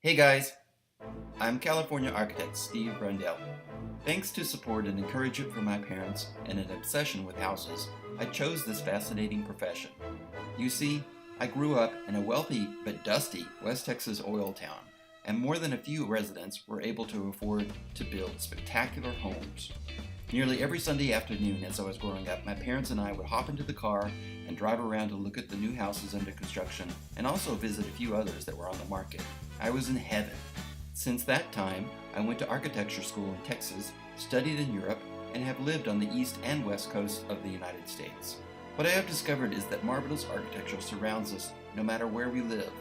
Hey guys, I'm California architect Steve Randel. Thanks to support and encouragement from my parents and an obsession with houses, I chose this fascinating profession. You see, I grew up in a wealthy but dusty West Texas oil town, and more than a few residents were able to afford to build spectacular homes. Nearly every Sunday afternoon as I was growing up, my parents and I would hop into the car and drive around to look at the new houses under construction and also visit a few others that were on the market. I was in heaven. Since that time, I went to architecture school in Texas, studied in Europe, and have lived on the east and west coast of the United States. What I have discovered is that marvelous architecture surrounds us no matter where we live.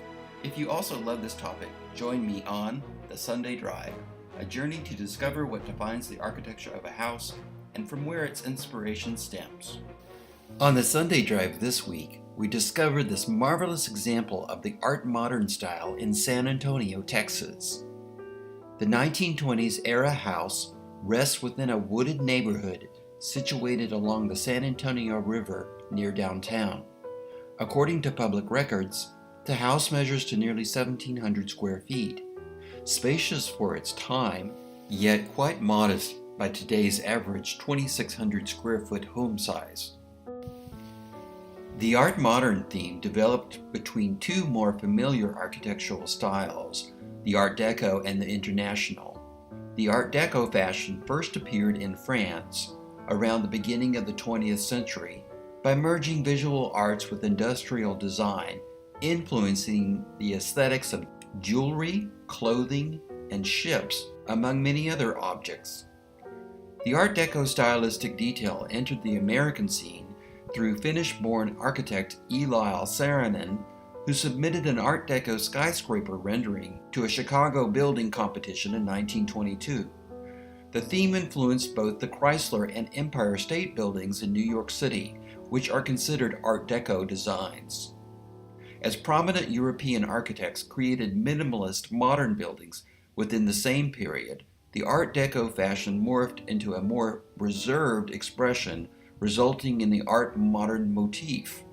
If you also love this topic, join me on The Sunday Drive, a journey to discover what defines the architecture of a house and from where its inspiration stems. On the Sunday Drive this week, we discovered this marvelous example of the Art Moderne style in San Antonio, Texas. The 1920s era house rests within a wooded neighborhood situated along the San Antonio River near downtown. According to public records, the house measures to nearly 1,700 square feet. Spacious for its time, yet quite modest by today's average 2,600 square foot home size. The Art Moderne theme developed between two more familiar architectural styles, the Art Deco and the International. The Art Deco fashion first appeared in France around the beginning of the 20th century by merging visual arts with industrial design, influencing the aesthetics of jewelry, clothing, and ships, among many other objects. The Art Deco stylistic detail entered the American scene through Finnish-born architect Eli Saarinen, who submitted an Art Deco skyscraper rendering to a Chicago building competition in 1922. The theme influenced both the Chrysler and Empire State Buildings in New York City, which are considered Art Deco designs. As prominent European architects created minimalist modern buildings within the same period, the Art Deco fashion morphed into a more reserved expression, resulting in the Art Moderne motif.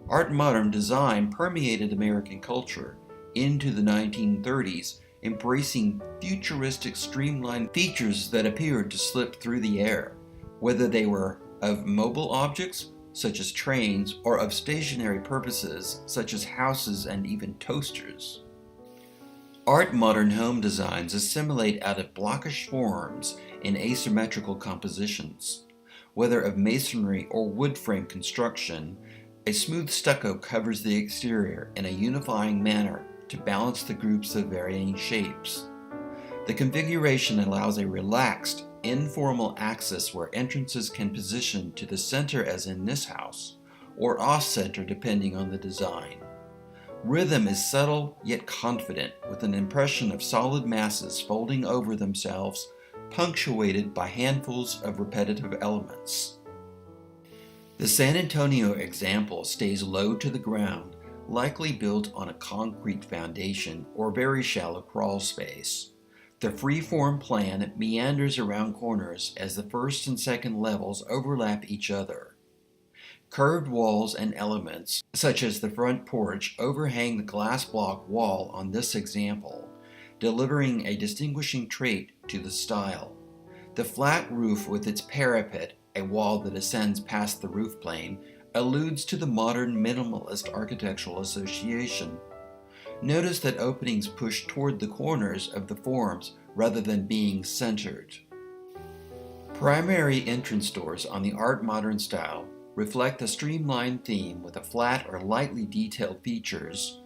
Art Moderne design permeated American culture into the 1930s, embracing futuristic streamlined features that appeared to slip through the air, whether they were of mobile objects such as trains, or of stationary purposes, such as houses and even toasters. Art Moderne home designs assimilate out of blockish forms in asymmetrical compositions. Whether of masonry or wood frame construction, a smooth stucco covers the exterior in a unifying manner to balance the groups of varying shapes. The configuration allows a relaxed, informal access where entrances can position to the center as in this house, or off-center depending on the design. Rhythm is subtle yet confident, with an impression of solid masses folding over themselves, punctuated by handfuls of repetitive elements. The San Antonio example stays low to the ground, likely built on a concrete foundation or very shallow crawl space. The free-form plan meanders around corners as the first and second levels overlap each other. Curved walls and elements, such as the front porch, overhang the glass block wall on this example, delivering a distinguishing trait to the style. The flat roof with its parapet, a wall that ascends past the roof plane, alludes to the modern minimalist architectural association. Notice that openings push toward the corners of the forms rather than being centered. Primary entrance doors on the Art Moderne style reflect a streamlined theme with a flat or lightly detailed features,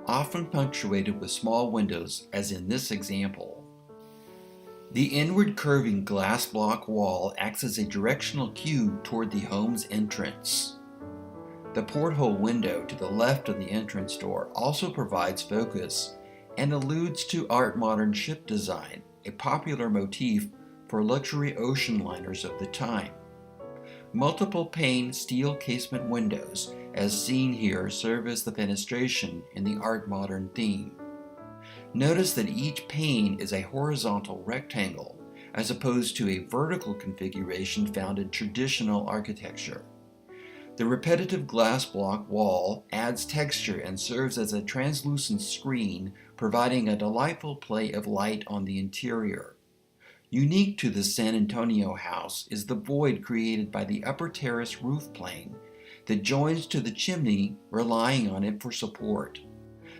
often punctuated with small windows as in this example. The inward curving glass block wall acts as a directional cue toward the home's entrance. The porthole window to the left of the entrance door also provides focus and alludes to Art Moderne ship design, a popular motif for luxury ocean liners of the time. Multiple pane steel casement windows, as seen here, serve as the fenestration in the Art Moderne theme. Notice that each pane is a horizontal rectangle, as opposed to a vertical configuration found in traditional architecture. The repetitive glass block wall adds texture and serves as a translucent screen providing a delightful play of light on the interior. Unique to the San Antonio house is the void created by the upper terrace roof plane that joins to the chimney, relying on it for support.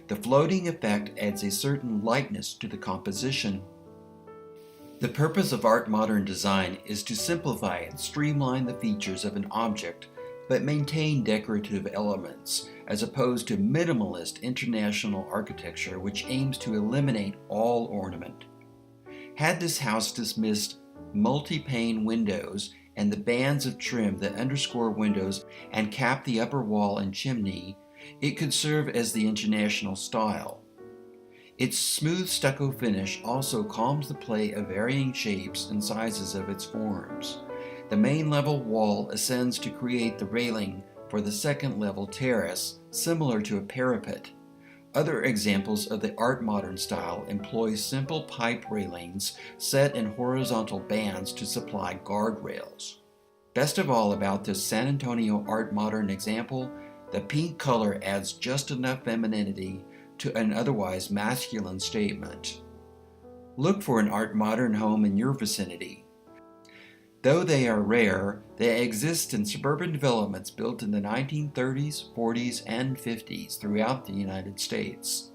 The floating effect adds a certain lightness to the composition. The purpose of Art Moderne design is to simplify and streamline the features of an object, but maintain decorative elements, as opposed to minimalist international architecture which aims to eliminate all ornament. Had this house dismissed multi-pane windows and the bands of trim that underscore windows and cap the upper wall and chimney, it could serve as the international style. Its smooth stucco finish also calms the play of varying shapes and sizes of its forms. The main level wall ascends to create the railing for the second level terrace, similar to a parapet. Other examples of the Art Moderne style employ simple pipe railings set in horizontal bands to supply guardrails. Best of all about this San Antonio Art Moderne example, the pink color adds just enough femininity to an otherwise masculine statement. Look for an Art Moderne home in your vicinity. Though they are rare, they exist in suburban developments built in the 1930s, 40s, and 50s throughout the United States.